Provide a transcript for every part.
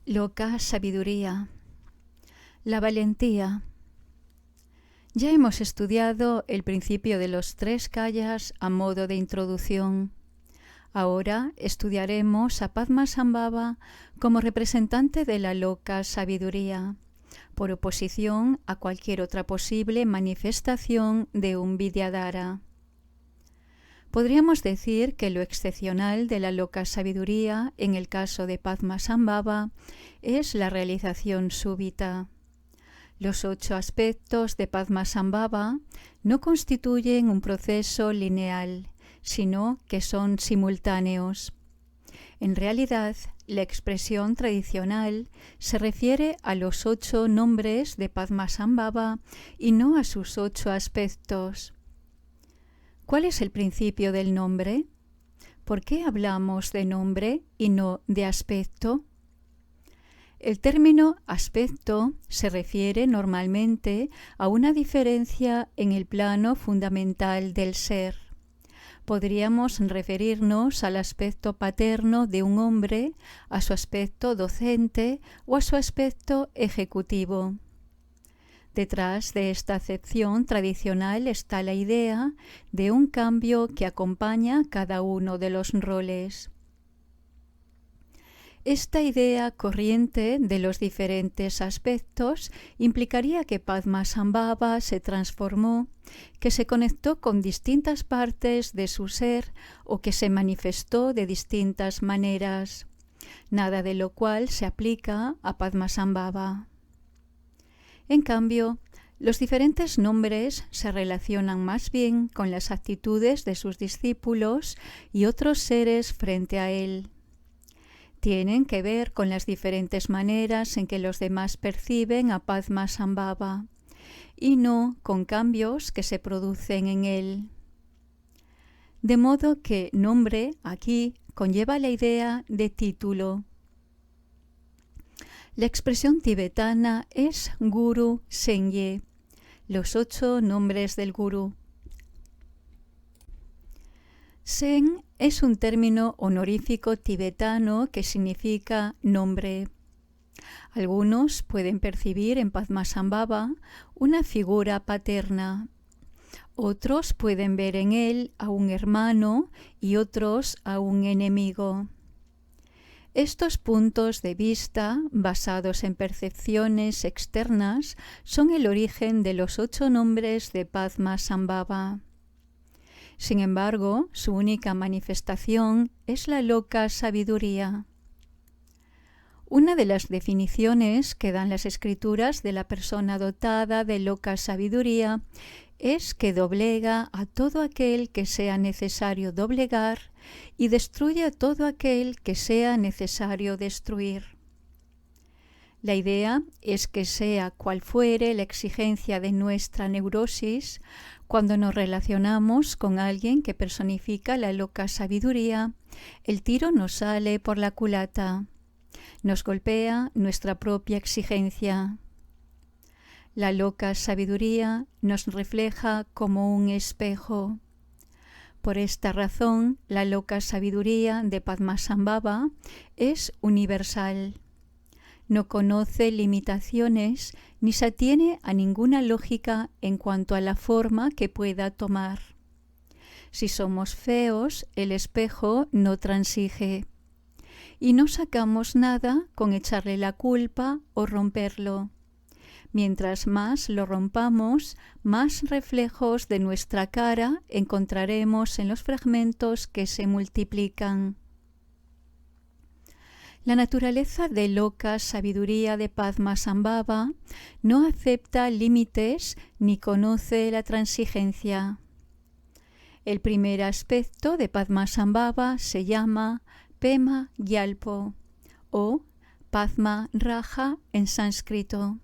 Loca sabiduría. La valentía. Ya hemos estudiado el principio de los tres kayas a modo de introducción. Ahora estudiaremos a Padmasambhava como representante de la loca sabiduría, por oposición a cualquier otra posible manifestación de un Vidyadhara. Podríamos decir que lo excepcional de la loca sabiduría en el caso de Padmasambhava es la realización súbita. Los 8 aspectos de Padmasambhava no constituyen un proceso lineal, sino que son simultáneos. En realidad, la expresión tradicional se refiere a los 8 nombres de Padmasambhava y no a sus 8 aspectos. ¿Cuál es el principio del nombre? ¿Por qué hablamos de nombre y no de aspecto? El término aspecto se refiere normalmente a una diferencia en el plano fundamental del ser. Podríamos referirnos al aspecto paterno de un hombre, a su aspecto docente o a su aspecto ejecutivo. Detrás de esta acepción tradicional está la idea de un cambio que acompaña cada uno de los roles. Esta idea corriente de los diferentes aspectos implicaría que Padmasambhava se transformó, que se conectó con distintas partes de su ser o que se manifestó de distintas maneras, nada de lo cual se aplica a Padmasambhava. En cambio, los diferentes nombres se relacionan más bien con las actitudes de sus discípulos y otros seres frente a él. Tienen que ver con las diferentes maneras en que los demás perciben a Padmasambhava y no con cambios que se producen en él. De modo que nombre aquí conlleva la idea de título. La expresión tibetana es Guru Sengye, los 8 nombres del Gurú. Sen es un término honorífico tibetano que significa nombre. Algunos pueden percibir en Padmasambhava una figura paterna. Otros pueden ver en él a un hermano y otros a un enemigo. Estos puntos de vista, basados en percepciones externas, son el origen de los 8 nombres de Padmasambhava. Sin embargo, su única manifestación es la loca sabiduría. Una de las definiciones que dan las escrituras de la persona dotada de loca sabiduría es que doblega a todo aquel que sea necesario doblegar y destruye a todo aquel que sea necesario destruir. La idea es que sea cual fuere la exigencia de nuestra neurosis, cuando nos relacionamos con alguien que personifica la loca sabiduría, el tiro nos sale por la culata, nos golpea nuestra propia exigencia. La loca sabiduría nos refleja como un espejo. Por esta razón, la loca sabiduría de Padmasambhava es universal. No conoce limitaciones ni se atiene a ninguna lógica en cuanto a la forma que pueda tomar. Si somos feos, el espejo no transige. Y no sacamos nada con echarle la culpa o romperlo. Mientras más lo rompamos, más reflejos de nuestra cara encontraremos en los fragmentos que se multiplican. La naturaleza de loca sabiduría de Padmasambhava no acepta límites ni conoce la transigencia. El primer aspecto de Padmasambhava se llama Pema Gyalpo o Padma Raja en sánscrito.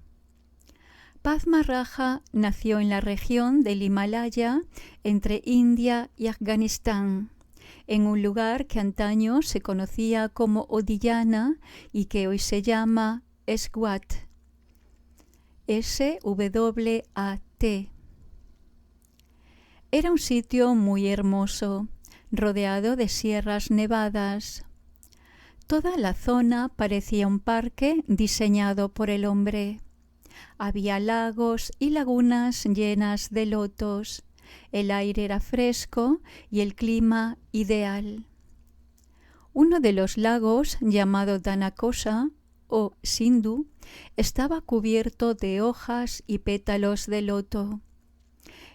Padma Raja nació en la región del Himalaya entre India y Afganistán, en un lugar que antaño se conocía como Odiyana y que hoy se llama Swat. S-W-A-T. Era un sitio muy hermoso, rodeado de sierras nevadas. Toda la zona parecía un parque diseñado por el hombre. Había lagos y lagunas llenas de lotos. El aire era fresco y el clima ideal. Uno de los lagos, llamado Danakosa o Sindhu, estaba cubierto de hojas y pétalos de loto.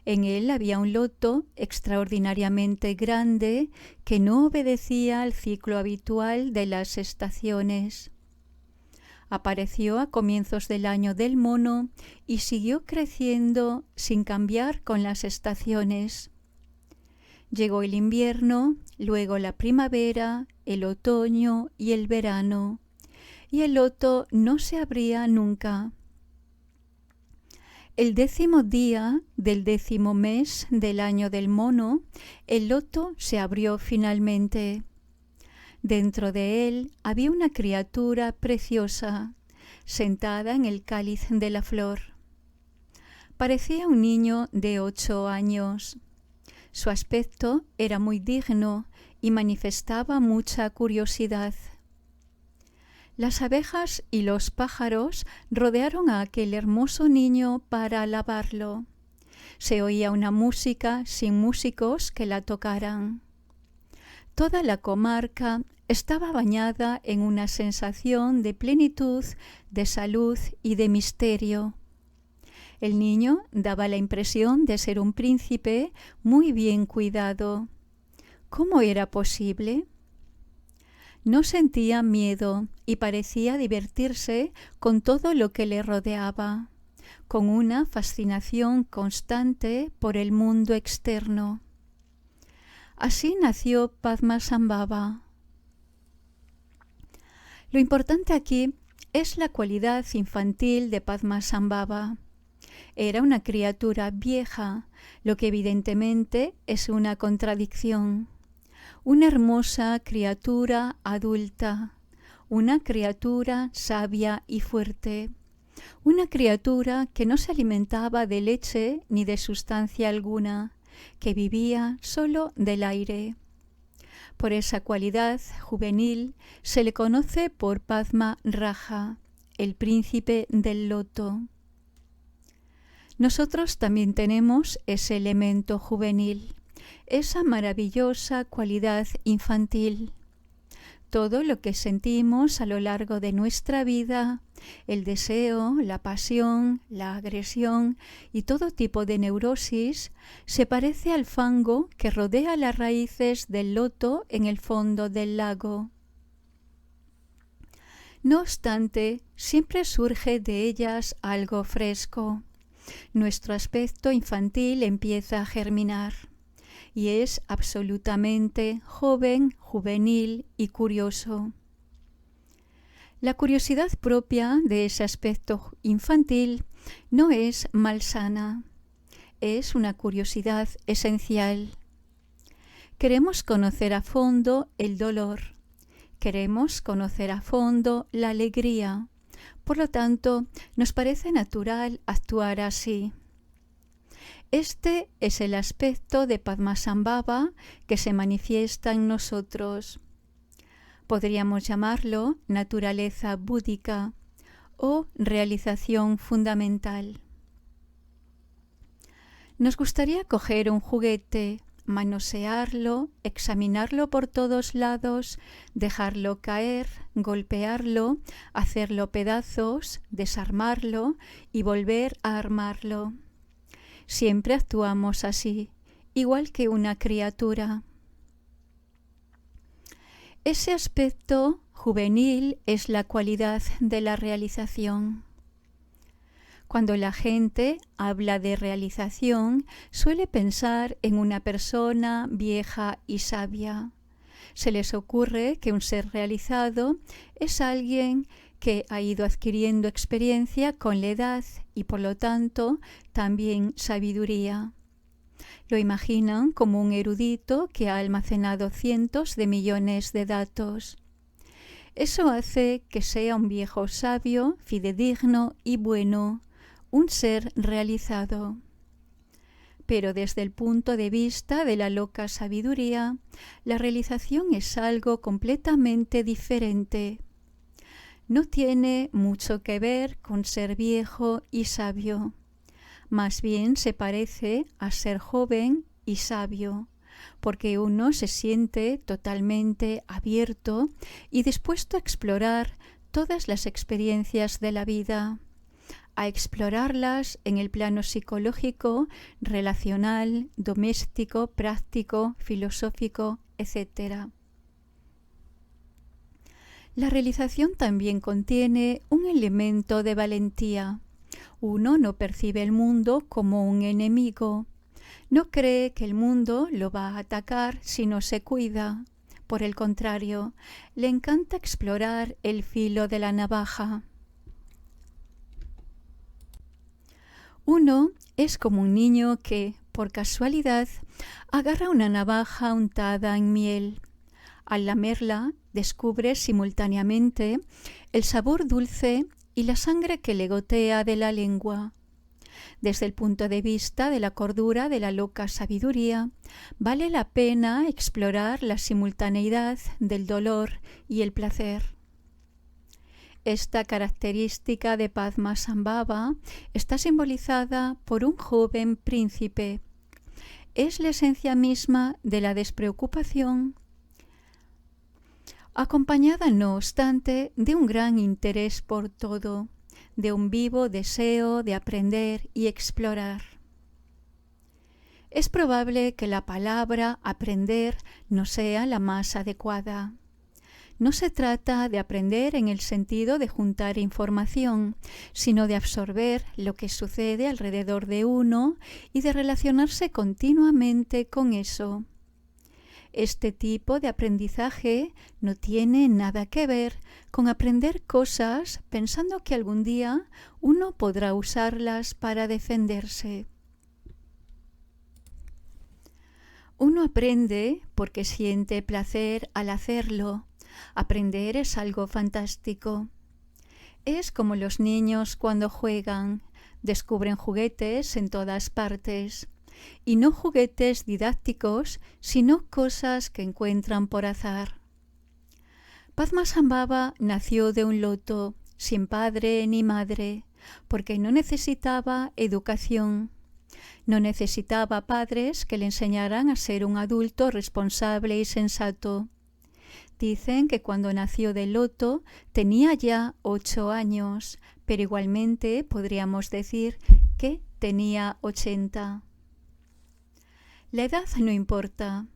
En él había un loto extraordinariamente grande que no obedecía al ciclo habitual de las estaciones. Apareció a comienzos del año del mono y siguió creciendo sin cambiar con las estaciones. Llegó el invierno, luego la primavera, el otoño y el verano, y el loto no se abría nunca. El 10º día del 10º mes del año del mono, el loto se abrió finalmente. Dentro de él había una criatura preciosa, sentada en el cáliz de la flor. Parecía un niño de 8 años. Su aspecto era muy digno y manifestaba mucha curiosidad. Las abejas y los pájaros rodearon a aquel hermoso niño para alabarlo. Se oía una música sin músicos que la tocaran. Toda la comarca estaba bañada en una sensación de plenitud, de salud y de misterio. El niño daba la impresión de ser un príncipe muy bien cuidado. ¿Cómo era posible? No sentía miedo y parecía divertirse con todo lo que le rodeaba, con una fascinación constante por el mundo externo. Así nació Padmasambhava. Lo importante aquí es la cualidad infantil de Padmasambhava. Era una criatura vieja, lo que evidentemente es una contradicción. Una hermosa criatura adulta, una criatura sabia y fuerte, una criatura que no se alimentaba de leche ni de sustancia alguna, que vivía solo del aire. Por esa cualidad juvenil se le conoce por Padma Raja, el príncipe del loto. Nosotros también tenemos ese elemento juvenil, esa maravillosa cualidad infantil. Todo lo que sentimos a lo largo de nuestra vida, el deseo, la pasión, la agresión y todo tipo de neurosis, se parece al fango que rodea las raíces del loto en el fondo del lago. No obstante, siempre surge de ellas algo fresco. Nuestro aspecto infantil empieza a germinar y es absolutamente joven, juvenil y curioso. La curiosidad propia de ese aspecto infantil no es malsana, es una curiosidad esencial. Queremos conocer a fondo el dolor, queremos conocer a fondo la alegría, por lo tanto, nos parece natural actuar así. Este es el aspecto de Padmasambhava que se manifiesta en nosotros. Podríamos llamarlo naturaleza búdica o realización fundamental. Nos gustaría coger un juguete, manosearlo, examinarlo por todos lados, dejarlo caer, golpearlo, hacerlo pedazos, desarmarlo y volver a armarlo. Siempre actuamos así, igual que una criatura. Ese aspecto juvenil es la cualidad de la realización. Cuando la gente habla de realización, suele pensar en una persona vieja y sabia. Se les ocurre que un ser realizado es alguien que ha ido adquiriendo experiencia con la edad y por lo tanto también sabiduría. Lo imaginan como un erudito que ha almacenado cientos de millones de datos. Eso hace que sea un viejo sabio, fidedigno y bueno, un ser realizado. Pero desde el punto de vista de la loca sabiduría, la realización es algo completamente diferente. No tiene mucho que ver con ser viejo y sabio. Más bien se parece a ser joven y sabio, porque uno se siente totalmente abierto y dispuesto a explorar todas las experiencias de la vida, a explorarlas en el plano psicológico, relacional, doméstico, práctico, filosófico, etc. La realización también contiene un elemento de valentía. Uno no percibe el mundo como un enemigo. No cree que el mundo lo va a atacar si no se cuida. Por el contrario, le encanta explorar el filo de la navaja. Uno es como un niño que, por casualidad, agarra una navaja untada en miel. Al lamerla, descubre simultáneamente el sabor dulce y la sangre que le gotea de la lengua. Desde el punto de vista de la cordura de la loca sabiduría, vale la pena explorar la simultaneidad del dolor y el placer. Esta característica de Padmasambhava está simbolizada por un joven príncipe. Es la esencia misma de la despreocupación, acompañada no obstante de un gran interés por todo, de un vivo deseo de aprender y explorar. Es probable que la palabra aprender no sea la más adecuada. No se trata de aprender en el sentido de juntar información, sino de absorber lo que sucede alrededor de uno y de relacionarse continuamente con eso. Este tipo de aprendizaje no tiene nada que ver con aprender cosas pensando que algún día uno podrá usarlas para defenderse. Uno aprende porque siente placer al hacerlo. Aprender es algo fantástico. Es como los niños cuando juegan, descubren juguetes en todas partes. Y no juguetes didácticos, sino cosas que encuentran por azar. Padmasambhava nació de un loto, sin padre ni madre, porque no necesitaba educación. No necesitaba padres que le enseñaran a ser un adulto responsable y sensato. Dicen que cuando nació del loto tenía ya 8 años, pero igualmente podríamos decir que tenía 80. La edad no importa.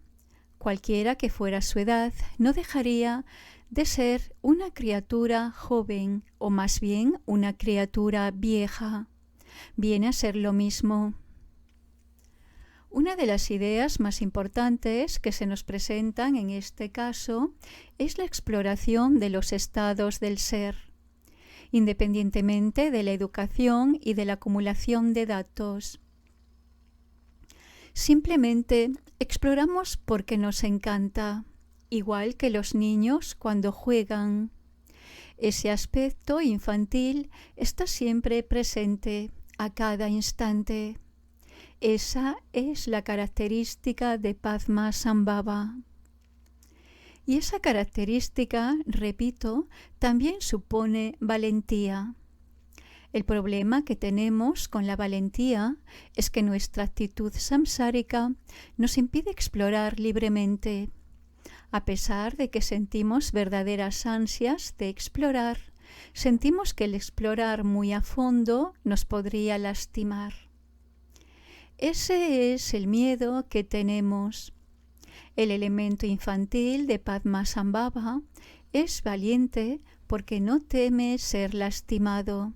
Cualquiera que fuera su edad no dejaría de ser una criatura joven o más bien una criatura vieja. Viene a ser lo mismo. Una de las ideas más importantes que se nos presentan en este caso es la exploración de los estados del ser, independientemente de la educación y de la acumulación de datos. Simplemente exploramos porque nos encanta, igual que los niños cuando juegan. Ese aspecto infantil está siempre presente a cada instante. Esa es la característica de Padmasambhava. Y esa característica, repito, también supone valentía. El problema que tenemos con la valentía es que nuestra actitud samsárica nos impide explorar libremente. A pesar de que sentimos verdaderas ansias de explorar, sentimos que el explorar muy a fondo nos podría lastimar. Ese es el miedo que tenemos. El elemento infantil de Padmasambhava es valiente porque no teme ser lastimado.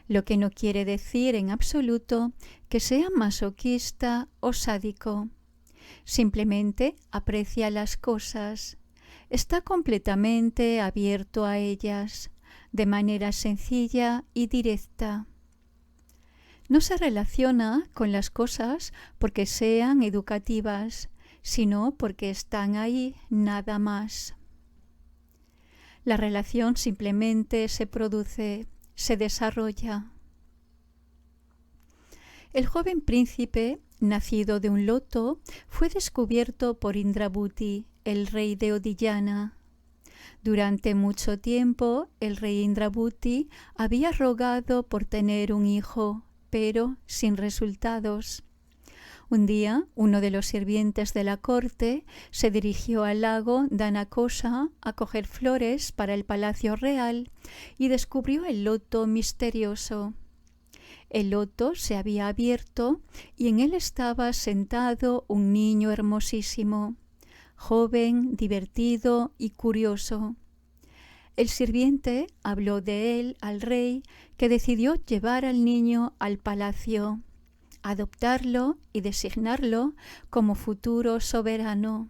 Lo que no quiere decir en absoluto que sea masoquista o sádico. Simplemente aprecia las cosas. Está completamente abierto a ellas, de manera sencilla y directa. No se relaciona con las cosas porque sean educativas, sino porque están ahí nada más. La relación simplemente se produce, se desarrolla. El joven príncipe, nacido de un loto, fue descubierto por Indrabhuti, el rey de Odiyana. Durante mucho tiempo, el rey Indrabhuti había rogado por tener un hijo, pero sin resultados. Un día, uno de los sirvientes de la corte se dirigió al lago Danakosa a coger flores para el palacio real y descubrió el loto misterioso. El loto se había abierto y en él estaba sentado un niño hermosísimo, joven, divertido y curioso. El sirviente habló de él al rey, que decidió llevar al niño al palacio, adoptarlo y designarlo como futuro soberano.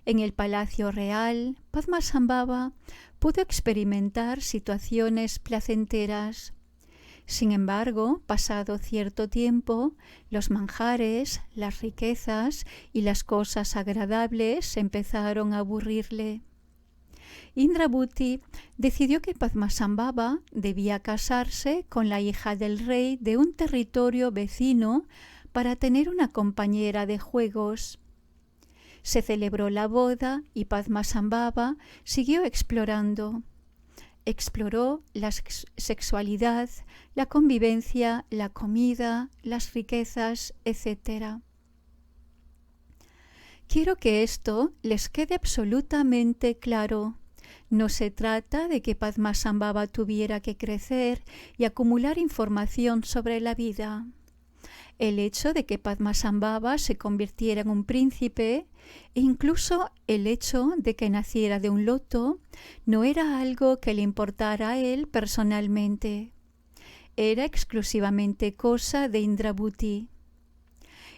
En el palacio real, Padmasambhava pudo experimentar situaciones placenteras. Sin embargo, pasado cierto tiempo, los manjares, las riquezas y las cosas agradables empezaron a aburrirle. Indrabhuti decidió que Padmasambhava debía casarse con la hija del rey de un territorio vecino para tener una compañera de juegos. Se celebró la boda y Padmasambhava siguió explorando. Exploró la sexualidad, la convivencia, la comida, las riquezas, etc. Quiero que esto les quede absolutamente claro. No se trata de que Padmasambhava tuviera que crecer y acumular información sobre la vida. El hecho de que Padmasambhava se convirtiera en un príncipe e incluso el hecho de que naciera de un loto no era algo que le importara a él personalmente. Era exclusivamente cosa de Indrabhuti.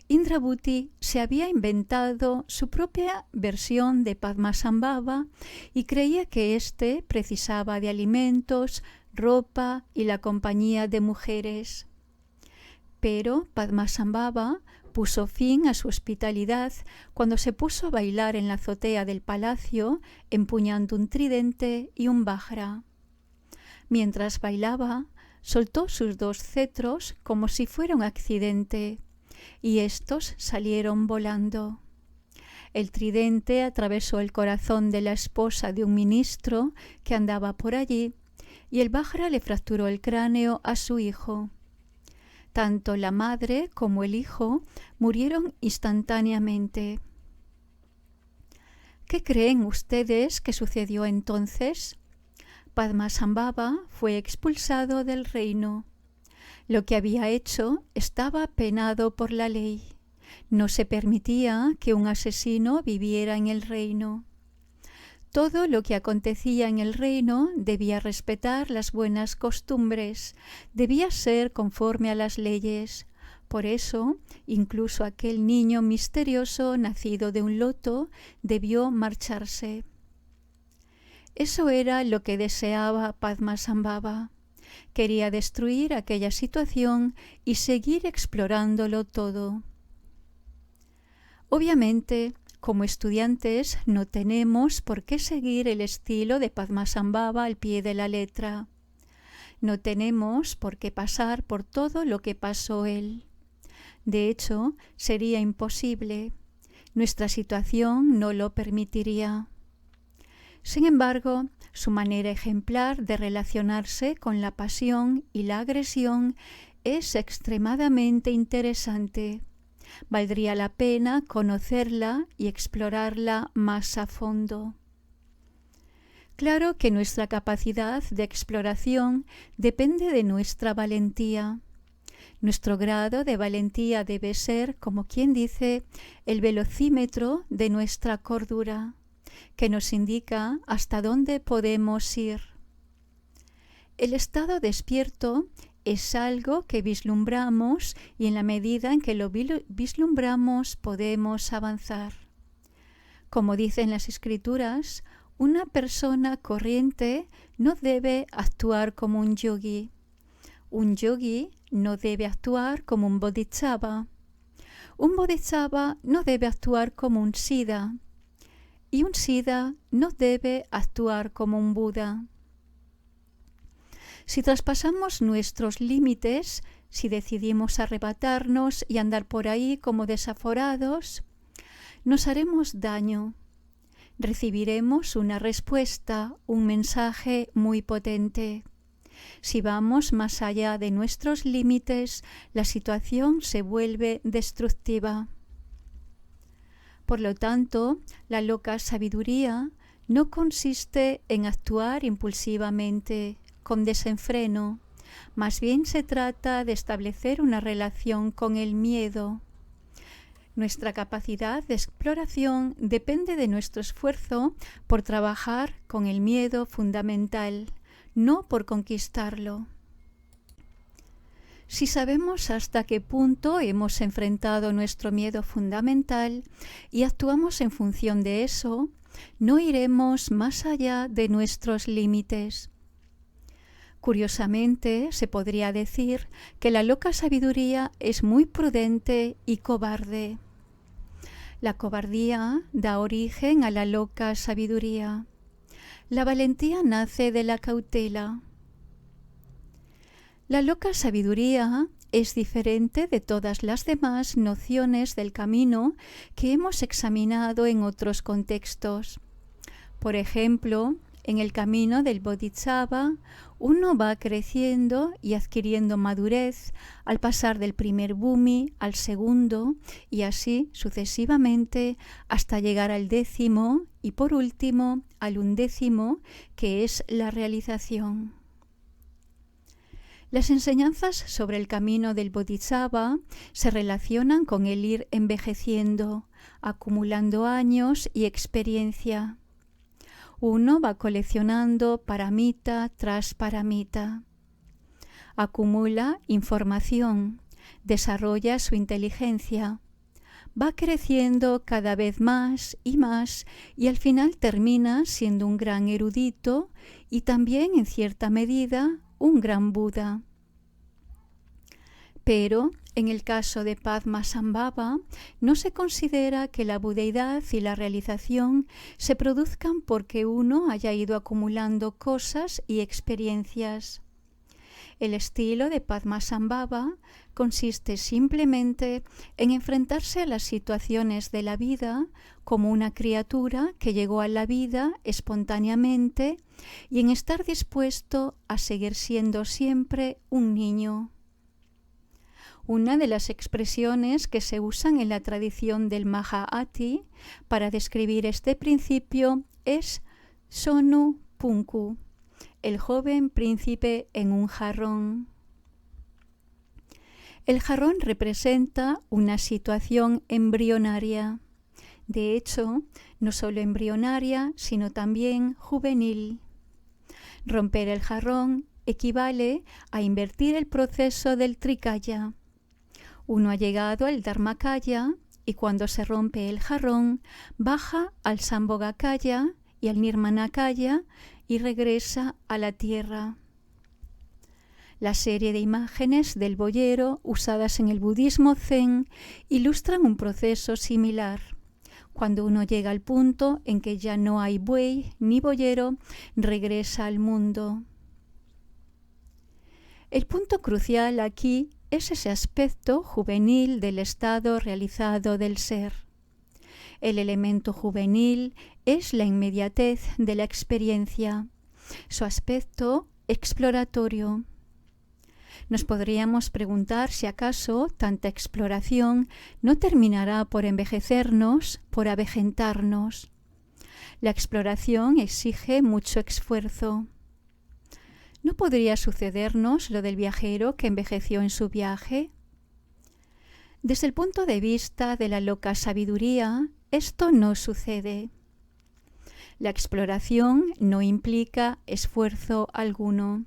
Indrabhuti se había inventado su propia versión de Padmasambhava y creía que éste precisaba de alimentos, ropa y la compañía de mujeres. Pero Padmasambhava puso fin a su hospitalidad cuando se puso a bailar en la azotea del palacio empuñando un tridente y un vajra. Mientras bailaba, soltó sus 2 cetros como si fuera un accidente, y estos salieron volando. El tridente atravesó el corazón de la esposa de un ministro que andaba por allí, y el vajra le fracturó el cráneo a su hijo. Tanto la madre como el hijo murieron instantáneamente. ¿Qué creen ustedes que sucedió entonces? Padmasambhava fue expulsado del reino. Lo que había hecho estaba penado por la ley. No se permitía que un asesino viviera en el reino. Todo lo que acontecía en el reino debía respetar las buenas costumbres, debía ser conforme a las leyes. Por eso, incluso aquel niño misterioso nacido de un loto debió marcharse. Eso era lo que deseaba Padmasambhava. Quería destruir aquella situación y seguir explorándolo todo. Obviamente, como estudiantes no tenemos por qué seguir el estilo de Padmasambhava al pie de la letra. No tenemos por qué pasar por todo lo que pasó él. De hecho, sería imposible. Nuestra situación no lo permitiría. Sin embargo, su manera ejemplar de relacionarse con la pasión y la agresión es extremadamente interesante. Valdría la pena conocerla y explorarla más a fondo. Claro que nuestra capacidad de exploración depende de nuestra valentía. Nuestro grado de valentía debe ser, como quien dice, el velocímetro de nuestra cordura, que nos indica hasta dónde podemos ir. El estado despierto es algo que vislumbramos y en la medida en que lo vislumbramos podemos avanzar. Como dicen las Escrituras, una persona corriente no debe actuar como un yogi. Un yogi no debe actuar como un bodhisattva. Un bodhisattva no debe actuar como un siddha. Y un siddha no debe actuar como un Buda. Si traspasamos nuestros límites, si decidimos arrebatarnos y andar por ahí como desaforados, nos haremos daño. Recibiremos una respuesta, un mensaje muy potente. Si vamos más allá de nuestros límites, la situación se vuelve destructiva. Por lo tanto, la loca sabiduría no consiste en actuar impulsivamente, con desenfreno. Más bien se trata de establecer una relación con el miedo. Nuestra capacidad de exploración depende de nuestro esfuerzo por trabajar con el miedo fundamental, no por conquistarlo. Si sabemos hasta qué punto hemos enfrentado nuestro miedo fundamental y actuamos en función de eso, no iremos más allá de nuestros límites. Curiosamente, se podría decir que la loca sabiduría es muy prudente y cobarde. La cobardía da origen a la loca sabiduría. La valentía nace de la cautela. La loca sabiduría es diferente de todas las demás nociones del camino que hemos examinado en otros contextos. Por ejemplo, en el camino del Bodhisattva, uno va creciendo y adquiriendo madurez al pasar del primer bhumi al segundo y así sucesivamente hasta llegar al 10º y por último al 11º, que es la realización. Las enseñanzas sobre el camino del Bodhisattva se relacionan con el ir envejeciendo, acumulando años y experiencia. Uno va coleccionando paramita tras paramita. Acumula información, desarrolla su inteligencia, va creciendo cada vez más y al final termina siendo un gran erudito y también en cierta medida un gran Buda. Pero en el caso de Padmasambhava no se considera que la budeidad y la realización se produzcan porque uno haya ido acumulando cosas y experiencias. El estilo de Padmasambhava consiste simplemente en enfrentarse a las situaciones de la vida como una criatura que llegó a la vida espontáneamente y en estar dispuesto a seguir siendo siempre un niño. Una de las expresiones que se usan en la tradición del Mahā'ati para describir este principio es Sonu Punku, el joven príncipe en un jarrón. El jarrón representa una situación embrionaria. De hecho, no solo embrionaria, sino también juvenil. Romper el jarrón equivale a invertir el proceso del Trikaya. Uno ha llegado al Dharmakaya y cuando se rompe el jarrón, baja al Sambhogakaya y al Nirmanakaya y regresa a la tierra. La serie de imágenes del boyero usadas en el budismo zen ilustran un proceso similar. Cuando uno llega al punto en que ya no hay buey ni boyero, regresa al mundo. El punto crucial aquí es ese aspecto juvenil del estado realizado del ser. El elemento juvenil es la inmediatez de la experiencia, su aspecto exploratorio. Nos podríamos preguntar si acaso tanta exploración no terminará por envejecernos, por avejentarnos. La exploración exige mucho esfuerzo. ¿No podría sucedernos lo del viajero que envejeció en su viaje? Desde el punto de vista de la loca sabiduría, esto no sucede. La exploración no implica esfuerzo alguno.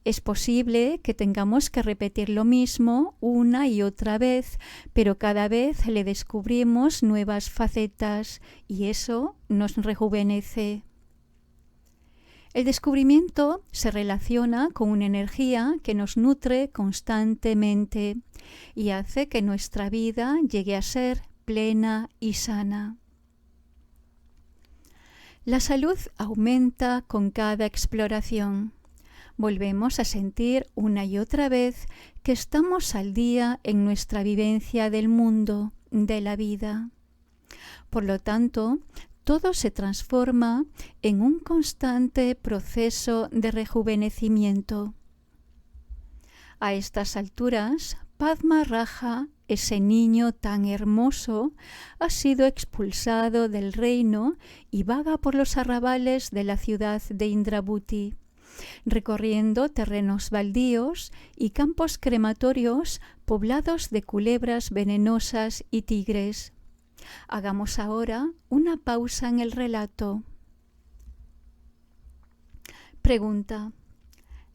Es posible que tengamos que repetir lo mismo una y otra vez, pero cada vez le descubrimos nuevas facetas y eso nos rejuvenece. El descubrimiento se relaciona con una energía que nos nutre constantemente y hace que nuestra vida llegue a ser plena y sana. La salud aumenta con cada exploración. Volvemos a sentir una y otra vez que estamos al día en nuestra vivencia del mundo, de la vida. Por lo tanto, todo se transforma en un constante proceso de rejuvenecimiento. A estas alturas, Padma Raja, ese niño tan hermoso, ha sido expulsado del reino y vaga por los arrabales de la ciudad de Indrabhuti, recorriendo terrenos baldíos y campos crematorios poblados de culebras venenosas y tigres. Hagamos ahora una pausa en el relato. Pregunta.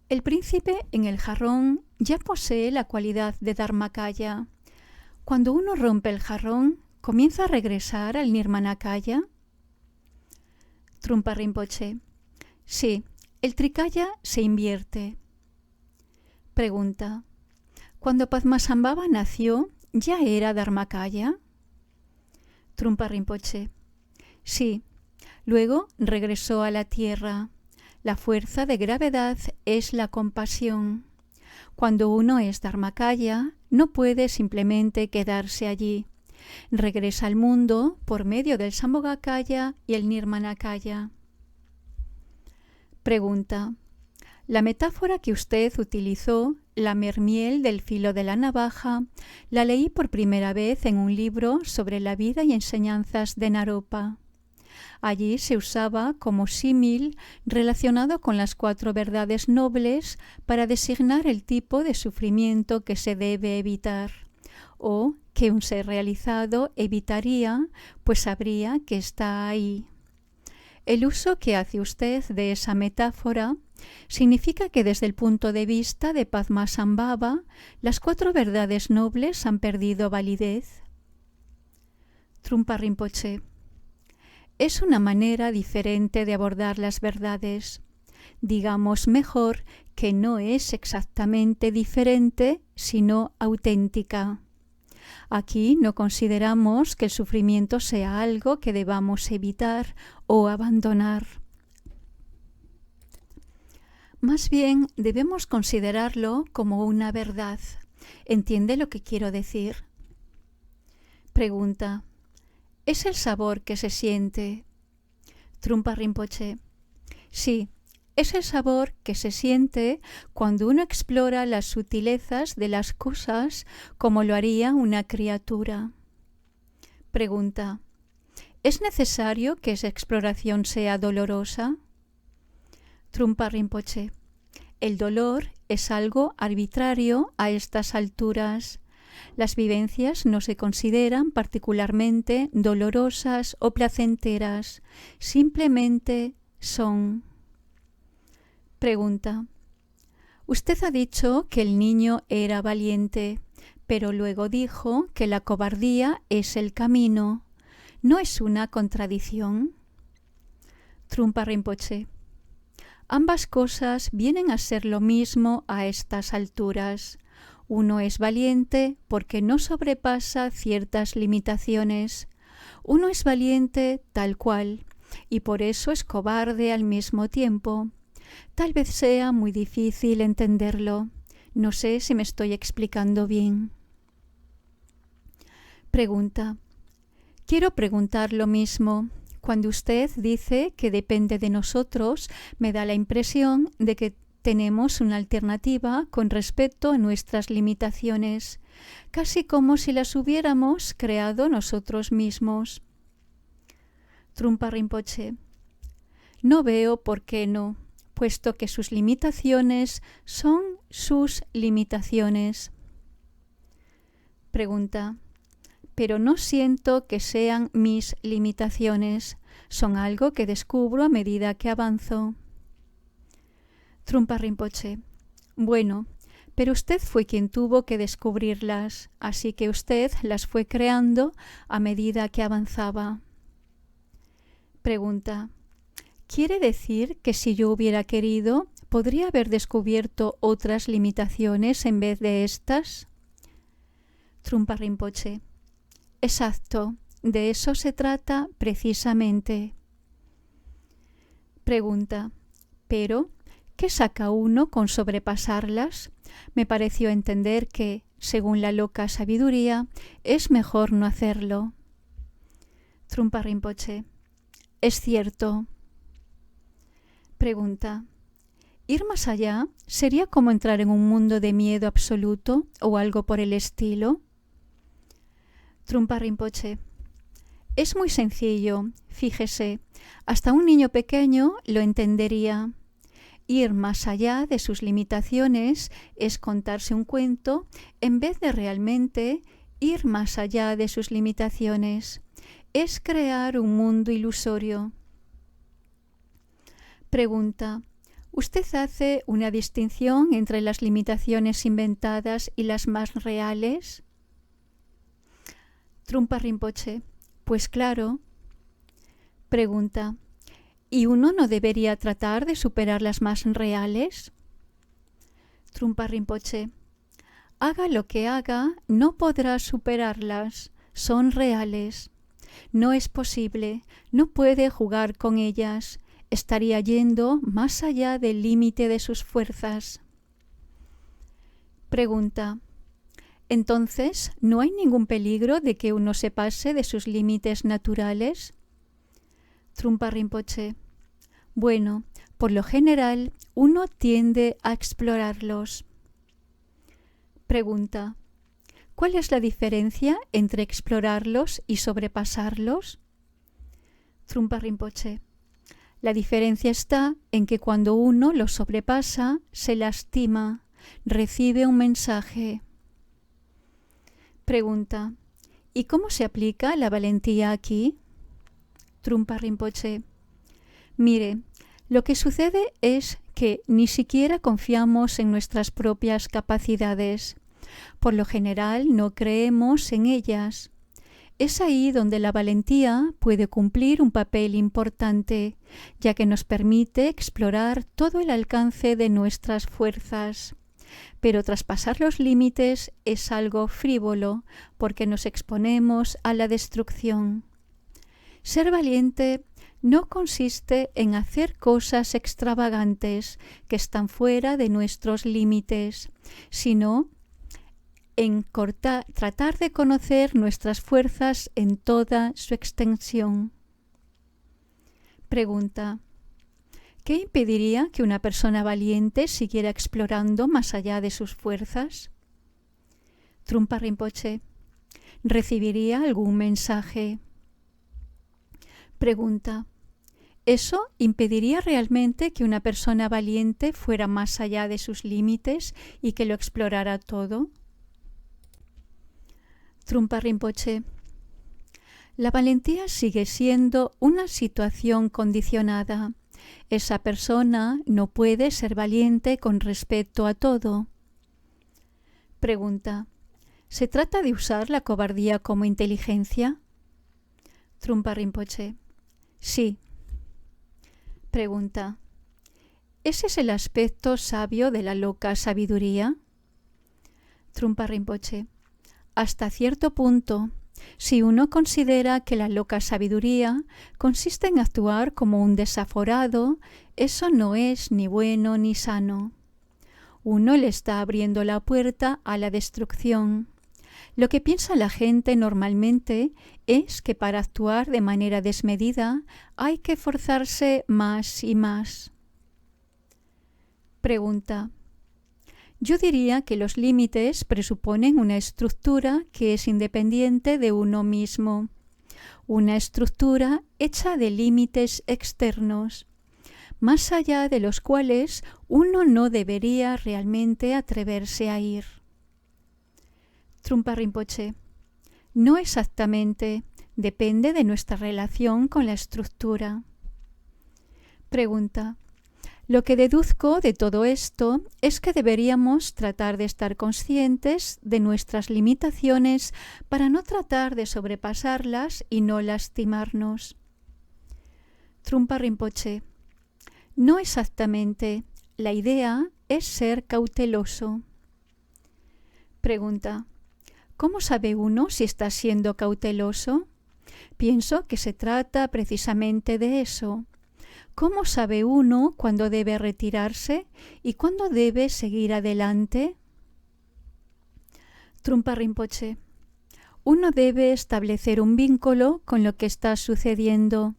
El príncipe en el jarrón ya posee la cualidad de Dharmakaya. Cuando uno rompe el jarrón, ¿comienza a regresar al Nirmanakaya? Trungpa Rinpoche. Sí, el Trikaya se invierte. Pregunta. Cuando Padmasambhava nació, ¿ya era Dharmakaya? Trungpa Rinpoche. Sí, luego regresó a la tierra. La fuerza de gravedad es la compasión. Cuando uno es Dharmakaya, no puede simplemente quedarse allí. Regresa al mundo por medio del Sambhogakaya y el Nirmanakaya. Pregunta. La metáfora que usted utilizó, lamer miel del filo de la navaja, la leí por primera vez en un libro sobre la vida y enseñanzas de Naropa. Allí se usaba como símil relacionado con las 4 verdades nobles para designar el tipo de sufrimiento que se debe evitar, o que un ser realizado evitaría, pues sabría que está ahí. El uso que hace usted de esa metáfora significa que desde el punto de vista de Padmasambhava, las 4 verdades nobles han perdido validez. Trungpa Rinpoche. Es una manera diferente de abordar las verdades. Digamos mejor que no es exactamente diferente, sino auténtica. Aquí no consideramos que el sufrimiento sea algo que debamos evitar o abandonar. Más bien debemos considerarlo como una verdad. ¿Entiende lo que quiero decir? Pregunta. ¿Es el sabor que se siente? Trungpa Rinpoche. Sí, es el sabor que se siente cuando uno explora las sutilezas de las cosas como lo haría una criatura. Pregunta. ¿Es necesario que esa exploración sea dolorosa? Trungpa Rinpoche. El dolor es algo arbitrario a estas alturas. Las vivencias no se consideran particularmente dolorosas o placenteras, simplemente son. Pregunta. Usted ha dicho que el niño era valiente, pero luego dijo que la cobardía es el camino. ¿No es una contradicción? Trungpa Rinpoche. Ambas cosas vienen a ser lo mismo a estas alturas. Uno es valiente porque no sobrepasa ciertas limitaciones. Uno es valiente tal cual, y por eso es cobarde al mismo tiempo. Tal vez sea muy difícil entenderlo. No sé si me estoy explicando bien. Pregunta. Quiero preguntar lo mismo. Cuando usted dice que depende de nosotros, me da la impresión de que tenemos una alternativa con respecto a nuestras limitaciones, casi como si las hubiéramos creado nosotros mismos. Trungpa Rinpoche. No veo por qué no, puesto que sus limitaciones son sus limitaciones. Pregunta. Pero no siento que sean mis limitaciones, son algo que descubro a medida que avanzo. Trungpa Rinpoche. Bueno, pero usted fue quien tuvo que descubrirlas, así que usted las fue creando a medida que avanzaba. Pregunta. ¿Quiere decir que si yo hubiera querido, podría haber descubierto otras limitaciones en vez de estas? Trungpa Rinpoche. Exacto, de eso se trata precisamente. Pregunta. Pero, ¿Qué saca uno con sobrepasarlas? Me pareció entender que, según la loca sabiduría, es mejor no hacerlo. Trungpa Rinpoche: es cierto. Pregunta: ¿ir más allá sería como entrar en un mundo de miedo absoluto o algo por el estilo? Trungpa Rinpoche: es muy sencillo, fíjese, hasta un niño pequeño lo entendería. Ir más allá de sus limitaciones es contarse un cuento en vez de realmente ir más allá de sus limitaciones. Es crear un mundo ilusorio. Pregunta: ¿usted hace una distinción entre las limitaciones inventadas y las más reales? Trungpa Rinpoche: pues claro. Pregunta: ¿y uno no debería tratar de superar las más reales? Trungpa Rinpoche: haga lo que haga, no podrá superarlas. Son reales. No es posible, no puede jugar con ellas. Estaría yendo más allá del límite de sus fuerzas. Pregunta: entonces, ¿no hay ningún peligro de que uno se pase de sus límites naturales? Trungpa Rinpoche: bueno, por lo general, uno tiende a explorarlos. Pregunta: ¿cuál es la diferencia entre explorarlos y sobrepasarlos? Trungpa Rinpoche: la diferencia está en que cuando uno los sobrepasa, se lastima, recibe un mensaje. Pregunta: ¿y cómo se aplica la valentía aquí? Trungpa Rinpoche: mire, lo que sucede es que ni siquiera confiamos en nuestras propias capacidades. Por lo general no creemos en ellas. Es ahí donde la valentía puede cumplir un papel importante, ya que nos permite explorar todo el alcance de nuestras fuerzas. Pero traspasar los límites es algo frívolo, porque nos exponemos a la destrucción. Ser valiente no consiste en hacer cosas extravagantes que están fuera de nuestros límites, sino en tratar de conocer nuestras fuerzas en toda su extensión. Pregunta: ¿qué impediría que una persona valiente siguiera explorando más allá de sus fuerzas? Trungpa Rinpoche: ¿recibiría algún mensaje? Pregunta: ¿eso impediría realmente que una persona valiente fuera más allá de sus límites y que lo explorara todo? Trungpa Rinpoche: la valentía sigue siendo una situación condicionada. Esa persona no puede ser valiente con respecto a todo. Pregunta: ¿se trata de usar la cobardía como inteligencia? Trungpa Rinpoche: sí. Pregunta: ¿ese es el aspecto sabio de la loca sabiduría? Trungpa Rinpoche: hasta cierto punto, si uno considera que la loca sabiduría consiste en actuar como un desaforado, eso no es ni bueno ni sano. Uno le está abriendo la puerta a la destrucción. Lo que piensa la gente normalmente es que para actuar de manera desmedida hay que forzarse más y más. Pregunta: yo diría que los límites presuponen una estructura que es independiente de uno mismo, una estructura hecha de límites externos, más allá de los cuales uno no debería realmente atreverse a ir. Trungpa Rinpoche: no exactamente, depende de nuestra relación con la estructura. Pregunta: lo que deduzco de todo esto es que deberíamos tratar de estar conscientes de nuestras limitaciones para no tratar de sobrepasarlas y no lastimarnos. Trungpa Rinpoche: no exactamente, la idea es ser cauteloso. Pregunta: ¿cómo sabe uno si está siendo cauteloso? Pienso que se trata precisamente de eso. ¿Cómo sabe uno cuándo debe retirarse y cuándo debe seguir adelante? Trungpa Rinpoche: uno debe establecer un vínculo con lo que está sucediendo.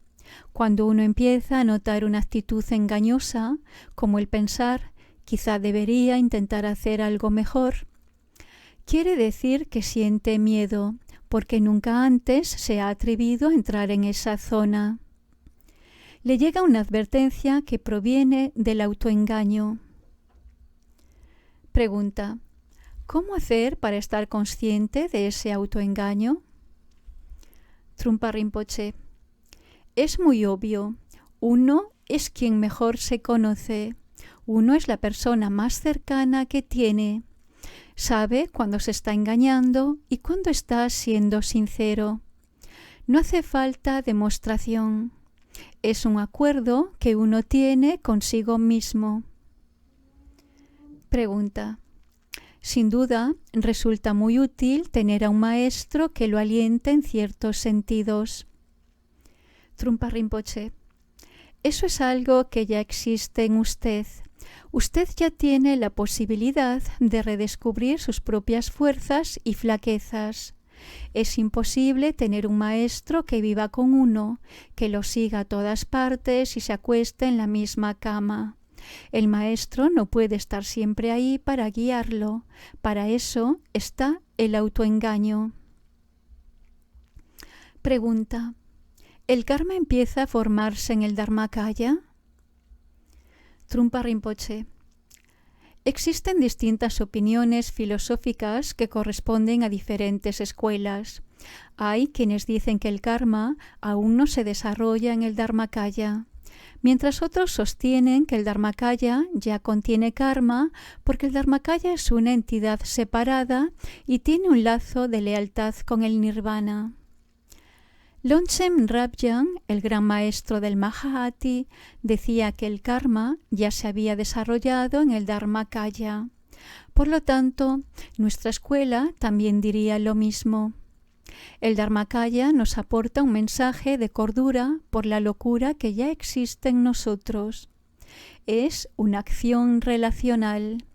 Cuando uno empieza a notar una actitud engañosa, como el pensar, quizá debería intentar hacer algo mejor, quiere decir que siente miedo, porque nunca antes se ha atrevido a entrar en esa zona. Le llega una advertencia que proviene del autoengaño. Pregunta: ¿cómo hacer para estar consciente de ese autoengaño? Trungpa Rinpoche: es muy obvio. Uno es quien mejor se conoce. Uno es la persona más cercana que tiene. Sabe cuándo se está engañando y cuándo está siendo sincero. No hace falta demostración. Es un acuerdo que uno tiene consigo mismo. Pregunta: sin duda, resulta muy útil tener a un maestro que lo aliente en ciertos sentidos. Trungpa Rinpoche: eso es algo que ya existe en usted. Usted ya tiene la posibilidad de redescubrir sus propias fuerzas y flaquezas. Es imposible tener un maestro que viva con uno, que lo siga a todas partes y se acueste en la misma cama. El maestro no puede estar siempre ahí para guiarlo. Para eso está el autoengaño. Pregunta: ¿el karma empieza a formarse en el Dharmakaya? Trungpa Rinpoche: existen distintas opiniones filosóficas que corresponden a diferentes escuelas. Hay quienes dicen que el karma aún no se desarrolla en el Dharmakaya, mientras otros sostienen que el Dharmakaya ya contiene karma porque el Dharmakaya es una entidad separada y tiene un lazo de lealtad con el Nirvana. Longchen Rabjan, el gran maestro del Mahā'ati, decía que el karma ya se había desarrollado en el Dharmakaya. Por lo tanto, nuestra escuela también diría lo mismo. El Dharmakaya nos aporta un mensaje de cordura por la locura que ya existe en nosotros. Es una acción relacional.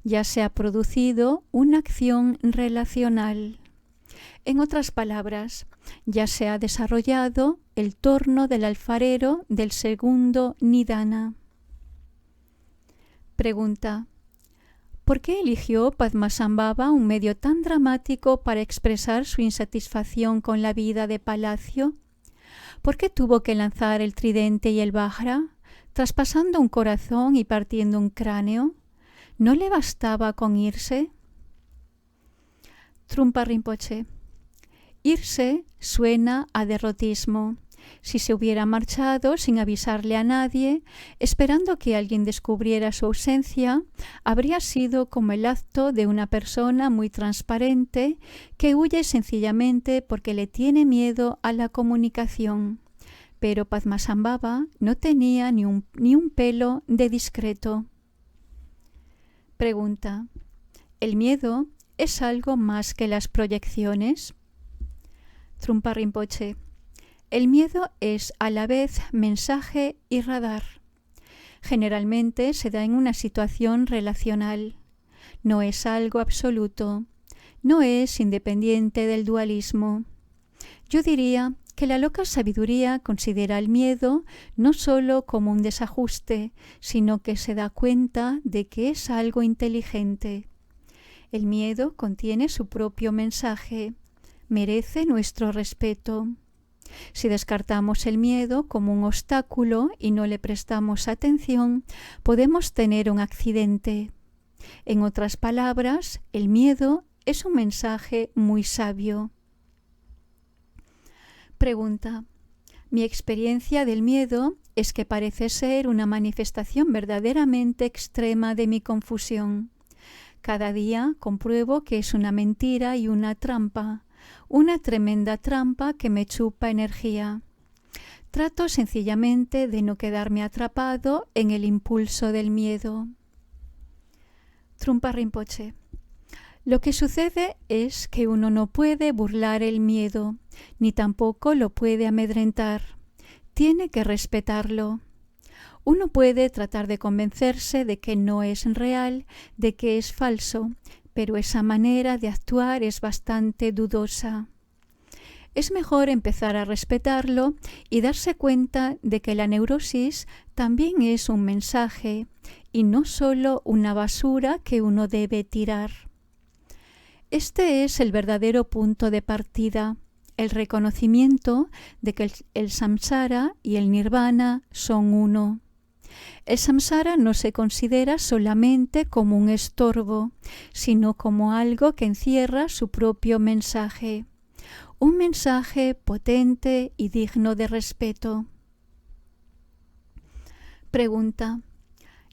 Ya se ha producido una acción relacional. En otras palabras, ya se ha desarrollado el torno del alfarero del segundo Nidana. Pregunta: ¿por qué eligió Padmasambhava un medio tan dramático para expresar su insatisfacción con la vida de palacio? ¿Por qué tuvo que lanzar el tridente y el vajra, traspasando un corazón y partiendo un cráneo? ¿No le bastaba con irse? Trungpa Rinpoche: irse suena a derrotismo. Si se hubiera marchado sin avisarle a nadie, esperando que alguien descubriera su ausencia, habría sido como el acto de una persona muy transparente que huye sencillamente porque le tiene miedo a la comunicación. Pero Padmasambhava no tenía ni un pelo de discreto. Pregunta: ¿el miedo es algo más que las proyecciones? Trungpa Rinpoche: el miedo es a la vez mensaje y radar. Generalmente se da en una situación relacional. No es algo absoluto. No es independiente del dualismo. Yo diría que la loca sabiduría considera el miedo no solo como un desajuste, sino que se da cuenta de que es algo inteligente. El miedo contiene su propio mensaje. Merece nuestro respeto. Si descartamos el miedo como un obstáculo y no le prestamos atención, podemos tener un accidente. En otras palabras, el miedo es un mensaje muy sabio. Pregunta: mi experiencia del miedo es que parece ser una manifestación verdaderamente extrema de mi confusión. Cada día compruebo que es una mentira y una trampa. Una tremenda trampa que me chupa energía. Trato sencillamente de no quedarme atrapado en el impulso del miedo. Trungpa Rinpoche: lo que sucede es que uno no puede burlar el miedo, ni tampoco lo puede amedrentar. Tiene que respetarlo. Uno puede tratar de convencerse de que no es real, de que es falso, pero esa manera de actuar es bastante dudosa. Es mejor empezar a respetarlo y darse cuenta de que la neurosis también es un mensaje y no solo una basura que uno debe tirar. Este es el verdadero punto de partida, el reconocimiento de que el samsara y el nirvana son uno. El samsara no se considera solamente como un estorbo, sino como algo que encierra su propio mensaje. Un mensaje potente y digno de respeto. Pregunta.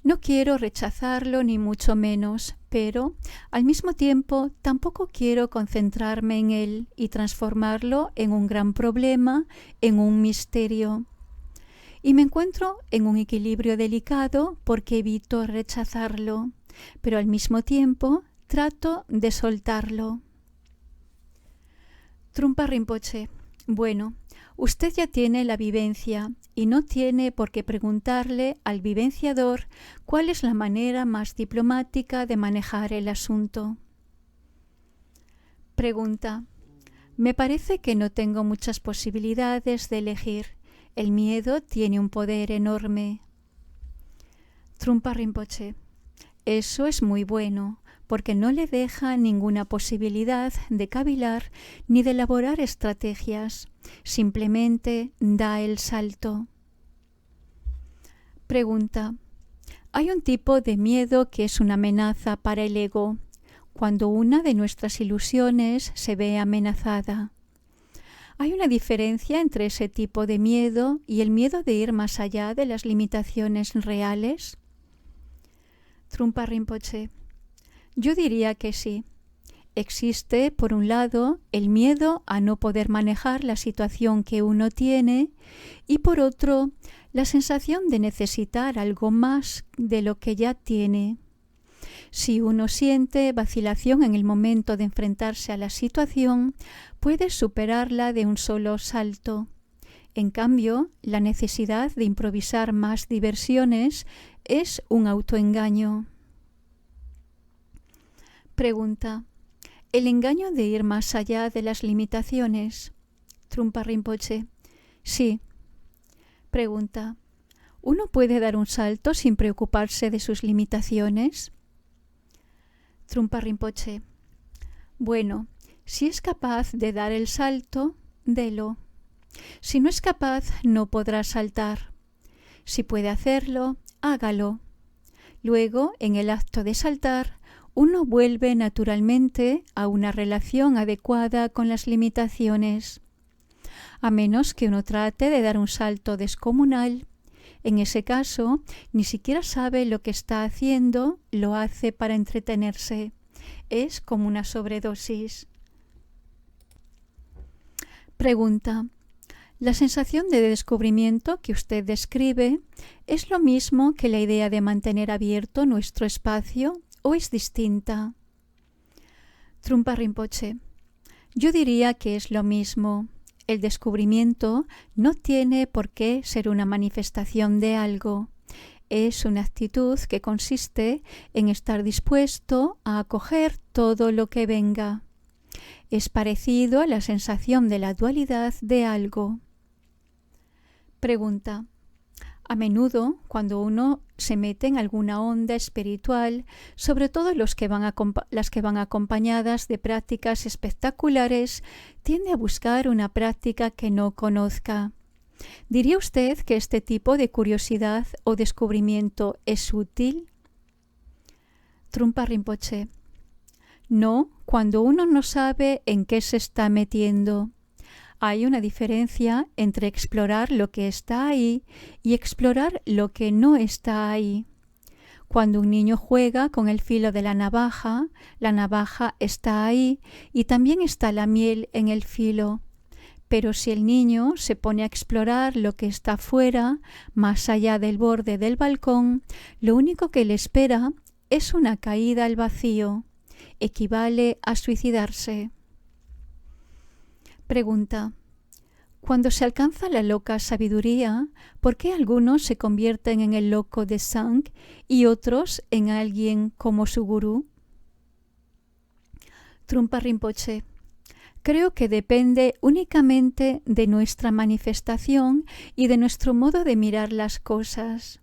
No quiero rechazarlo ni mucho menos, pero al mismo tiempo tampoco quiero concentrarme en él y transformarlo en un gran problema, en un misterio. Y me encuentro en un equilibrio delicado porque evito rechazarlo, pero al mismo tiempo trato de soltarlo. Trungpa Rinpoche. Bueno, usted ya tiene la vivencia y no tiene por qué preguntarle al vivenciador cuál es la manera más diplomática de manejar el asunto. Pregunta. Me parece que no tengo muchas posibilidades de elegir. El miedo tiene un poder enorme. Trungpa Rinpoche. Eso es muy bueno, porque no le deja ninguna posibilidad de cavilar ni de elaborar estrategias. Simplemente da el salto. Pregunta. Hay un tipo de miedo que es una amenaza para el ego, cuando una de nuestras ilusiones se ve amenazada. ¿Hay una diferencia entre ese tipo de miedo y el miedo de ir más allá de las limitaciones reales? Trungpa Rinpoche. Yo diría que sí. Existe, por un lado, el miedo a no poder manejar la situación que uno tiene y, por otro, la sensación de necesitar algo más de lo que ya tiene. Si uno siente vacilación en el momento de enfrentarse a la situación, puede superarla de un solo salto. En cambio, la necesidad de improvisar más diversiones es un autoengaño. Pregunta. ¿El engaño de ir más allá de las limitaciones? Trungpa Rinpoche. Sí. Pregunta. ¿Uno puede dar un salto sin preocuparse de sus limitaciones? Trungpa Rinpoche. Bueno, si es capaz de dar el salto, délo. Si no es capaz, no podrá saltar. Si puede hacerlo, hágalo. Luego, en el acto de saltar, uno vuelve naturalmente a una relación adecuada con las limitaciones. A menos que uno trate de dar un salto descomunal. En ese caso, ni siquiera sabe lo que está haciendo, lo hace para entretenerse. Es como una sobredosis. Pregunta. ¿La sensación de descubrimiento que usted describe es lo mismo que la idea de mantener abierto nuestro espacio o es distinta? Trungpa Rinpoche. Yo diría que es lo mismo. El descubrimiento no tiene por qué ser una manifestación de algo. Es una actitud que consiste en estar dispuesto a acoger todo lo que venga. Es parecido a la sensación de la dualidad de algo. Pregunta. A menudo, cuando uno se mete en alguna onda espiritual, sobre todo las que van acompañadas de prácticas espectaculares, tiende a buscar una práctica que no conozca. ¿Diría usted que este tipo de curiosidad o descubrimiento es útil? Trungpa Rinpoche. No, cuando uno no sabe en qué se está metiendo. Hay una diferencia entre explorar lo que está ahí y explorar lo que no está ahí. Cuando un niño juega con el filo de la navaja está ahí y también está la miel en el filo. Pero si el niño se pone a explorar lo que está fuera, más allá del borde del balcón, lo único que le espera es una caída al vacío. Equivale a suicidarse. Pregunta. Cuando se alcanza la loca sabiduría, ¿por qué algunos se convierten en el loco de Sang y otros en alguien como su gurú? Trungpa Rinpoche: creo que depende únicamente de nuestra manifestación y de nuestro modo de mirar las cosas.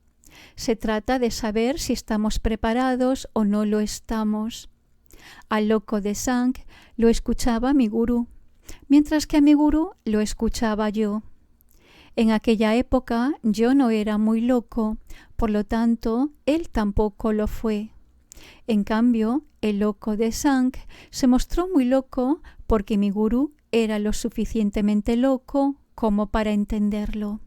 Se trata de saber si estamos preparados o no lo estamos. Al loco de Sang lo escuchaba mi gurú, mientras que a mi gurú lo escuchaba yo. En aquella época yo no era muy loco, por lo tanto, él tampoco lo fue. En cambio, el loco de Sang se mostró muy loco porque mi gurú era lo suficientemente loco como para entenderlo.